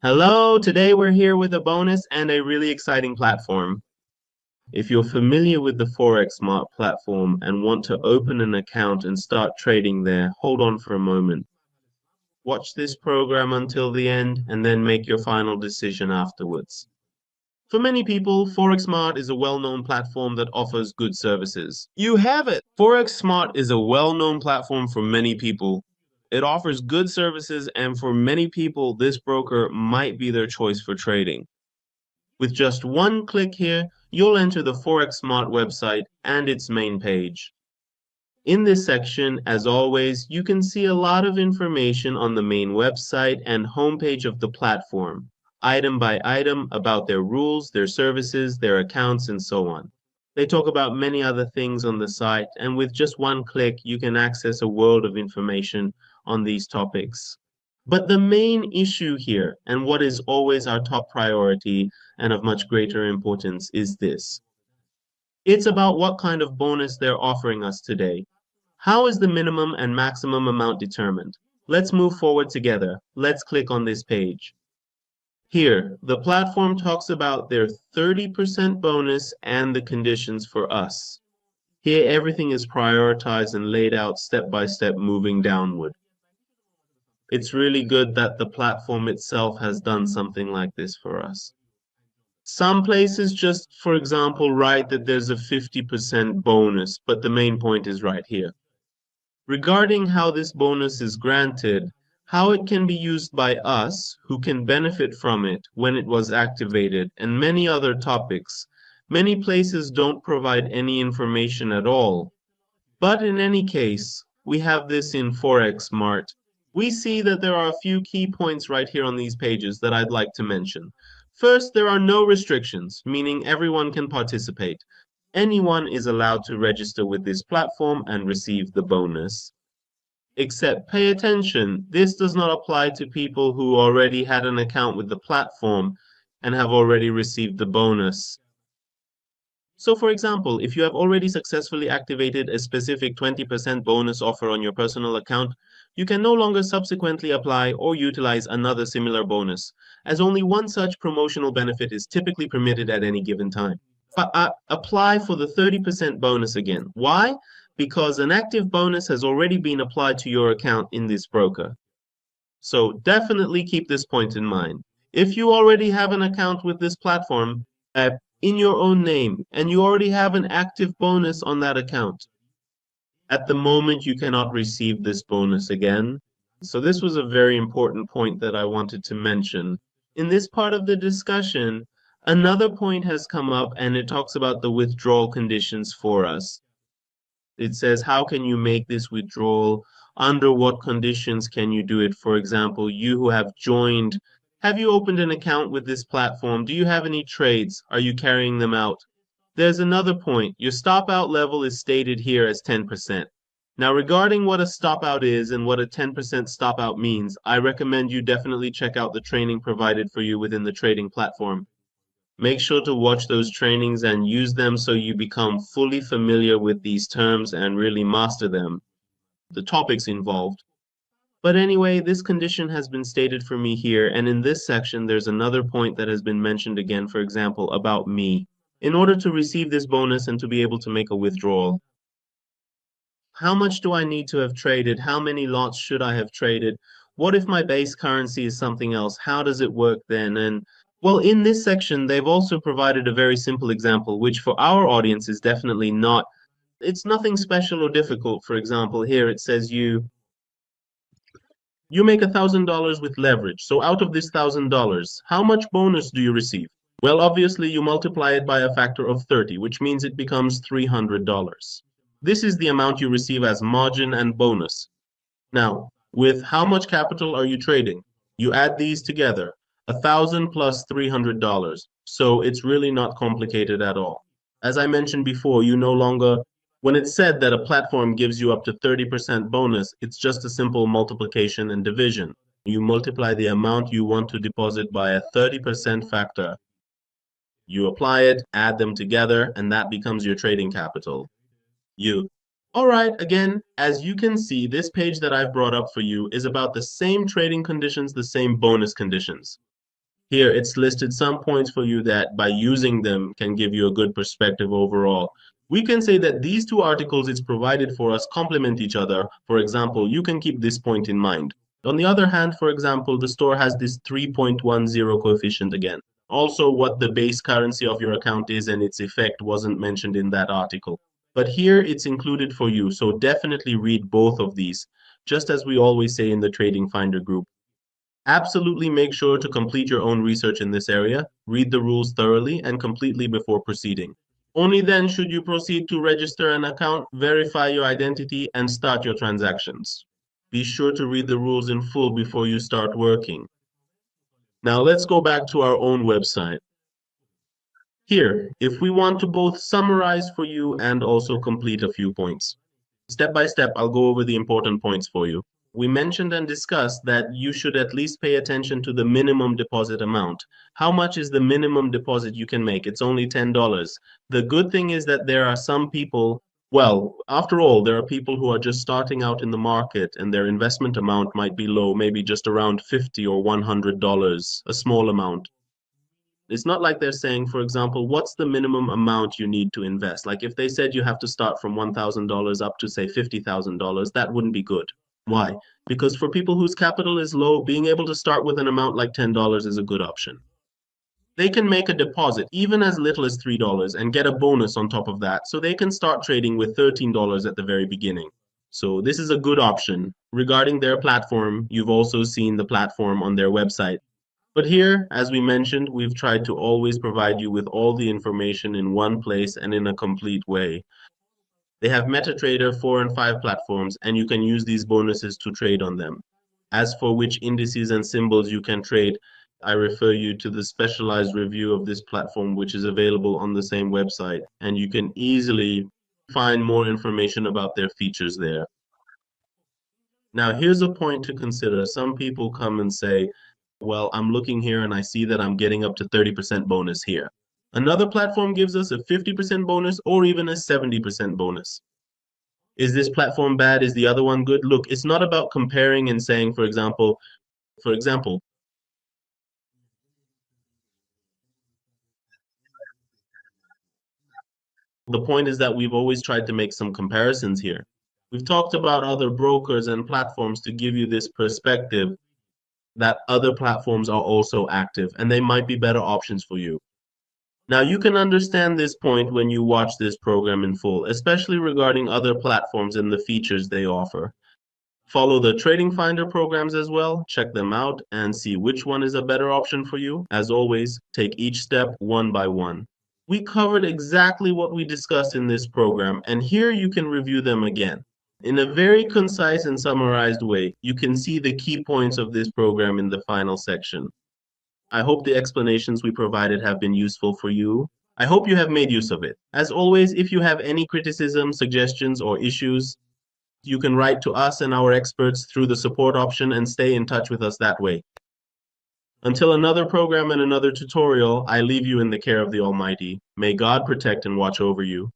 Hello, today we're here with a bonus and a really exciting platform. If you're familiar with the ForexMart platform and want to open an account and start trading there, hold on for a moment. Watch this program until the end and then make your final decision afterwards. For many people, ForexSmart is a well-known platform that offers good services. You have it! ForexSmart is a well-known platform for many people. It offers good services, and for many people, this broker might be their choice for trading. With just one click here, you'll enter the ForexSmart website and its main page. In this section, as always, you can see a lot of information on the main website and homepage of the platform, item by item about their rules, their services, their accounts, and so on. They talk about many other things on the site, and with just one click, you can access a world of information on these topics. But the main issue here, and what is always our top priority and of much greater importance, is this. It's about what kind of bonus they're offering us today. How is the minimum and maximum amount determined? Let's move forward together. Let's click on this page. Here, the platform talks about their 30% bonus and the conditions for us. Here, everything is prioritized and laid out step by step, moving downward. It's really good that the platform itself has done something like this for us. Some places just, for example, write that there's a 50% bonus, but the main point is right here. Regarding how this bonus is granted, how it can be used by us who can benefit from it when it was activated, and many other topics, many places don't provide any information at all. But in any case, we have this in ForexMart. We see that there are a few key points right here on these pages that I'd like to mention. First, there are no restrictions, meaning everyone can participate. Anyone is allowed to register with this platform and receive the bonus. Except pay attention, this does not apply to people who already had an account with the platform and have already received the bonus. So for example, if you have already successfully activated a specific 20% bonus offer on your personal account, you can no longer subsequently apply or utilize another similar bonus, as only one such promotional benefit is typically permitted at any given time. Apply for the 30% bonus again. Why? Because an active bonus has already been applied to your account in this broker. So definitely keep this point in mind. If you already have an account with this platform in your own name and you already have an active bonus on that account, at the moment you cannot receive this bonus again. So this was a very important point that I wanted to mention. In this part of the discussion, another point has come up and it talks about the withdrawal conditions for us. It says, how can you make this withdrawal? Under what conditions can you do it? For example, you who have joined, have you opened an account with this platform? Do you have any trades? Are you carrying them out? There's another point. Your stop out level is stated here as 10%. Now, regarding what a stop out is and what a 10% stop out means, I recommend you definitely check out the training provided for you within the trading platform. Make sure to watch those trainings and use them so you become fully familiar with these terms and really master them, the topics involved. But anyway, this condition has been stated for me here, and in this section, there's another point that has been mentioned again, for example, about me. In order to receive this bonus and to be able to make a withdrawal, how much do I need to have traded? How many lots should I have traded? What if my base currency is something else? How does it work then? And well, in this section, they've also provided a very simple example, which for our audience is definitely not, it's nothing special or difficult. For example, here it says you make $1,000 with leverage. So out of this $1,000, how much bonus do you receive? Well, obviously you multiply it by a factor of 30, which means it becomes $300. This is the amount you receive as margin and bonus. Now, with how much capital are you trading? You add these together, 1,000 plus $300. So it's really not complicated at all. As I mentioned before, you no longer, when it's said that a platform gives you up to 30% bonus, it's just a simple multiplication and division. You multiply the amount you want to deposit by a 30% factor. You apply it, add them together, and that becomes your trading capital. You. All right, again, as you can see, this page that I've brought up for you is about the same trading conditions, the same bonus conditions. Here, it's listed some points for you that by using them can give you a good perspective overall. We can say that these two articles it's provided for us complement each other. For example, you can keep this point in mind. On the other hand, for example, the store has this 3.10 coefficient again. Also, what the base currency of your account is and its effect wasn't mentioned in that article. But here it's included for you, so definitely read both of these, just as we always say in the TradingFinder group. Absolutely make sure to complete your own research in this area, read the rules thoroughly and completely before proceeding. Only then should you proceed to register an account, verify your identity, and start your transactions. Be sure to read the rules in full before you start working. Now let's go back to our own website. Here, if we want to both summarize for you and also complete a few points. Step by step, I'll go over the important points for you. We mentioned and discussed that you should at least pay attention to the minimum deposit amount. How much is the minimum deposit you can make? It's only $10. The good thing is that there are some people, well, after all, there are people who are just starting out in the market and their investment amount might be low, maybe just around $50 or $100, a small amount. It's not like they're saying, for example, what's the minimum amount you need to invest? Like if they said you have to start from $1,000 up to say $50,000, that wouldn't be good. Why? Because for people whose capital is low, being able to start with an amount like $10 is a good option. They can make a deposit even as little as $3 and get a bonus on top of that, so they can start trading with $13 at the very beginning. So this is a good option. Regarding their platform, you've also seen the platform on their website. But here, as we mentioned, we've tried to always provide you with all the information in one place and in a complete way. They have MetaTrader 4 and 5 platforms, and you can use these bonuses to trade on them. As for which indices and symbols you can trade, I refer you to the specialized review of this platform, which is available on the same website, and you can easily find more information about their features there. Now, here's a point to consider. Some people come and say, well, I'm looking here and I see that I'm getting up to 30% bonus here. Another platform gives us a 50% bonus or even a 70% bonus. Is this platform bad? Is the other one good? Look, it's not about comparing and saying, for example, the point is that we've always tried to make some comparisons here. We've talked about other brokers and platforms to give you this perspective that other platforms are also active and they might be better options for you. Now, you can understand this point when you watch this program in full, especially regarding other platforms and the features they offer. Follow the TradingFinder programs as well, check them out, and see which one is a better option for you. As always, take each step one by one. We covered exactly what we discussed in this program, and here you can review them again. In a very concise and summarized way, you can see the key points of this program in the final section. I hope the explanations we provided have been useful for you. I hope you have made use of it. As always, if you have any criticism, suggestions, or issues, you can write to us and our experts through the support option and stay in touch with us that way. Until another program and another tutorial, I leave you in the care of the Almighty. May God protect and watch over you.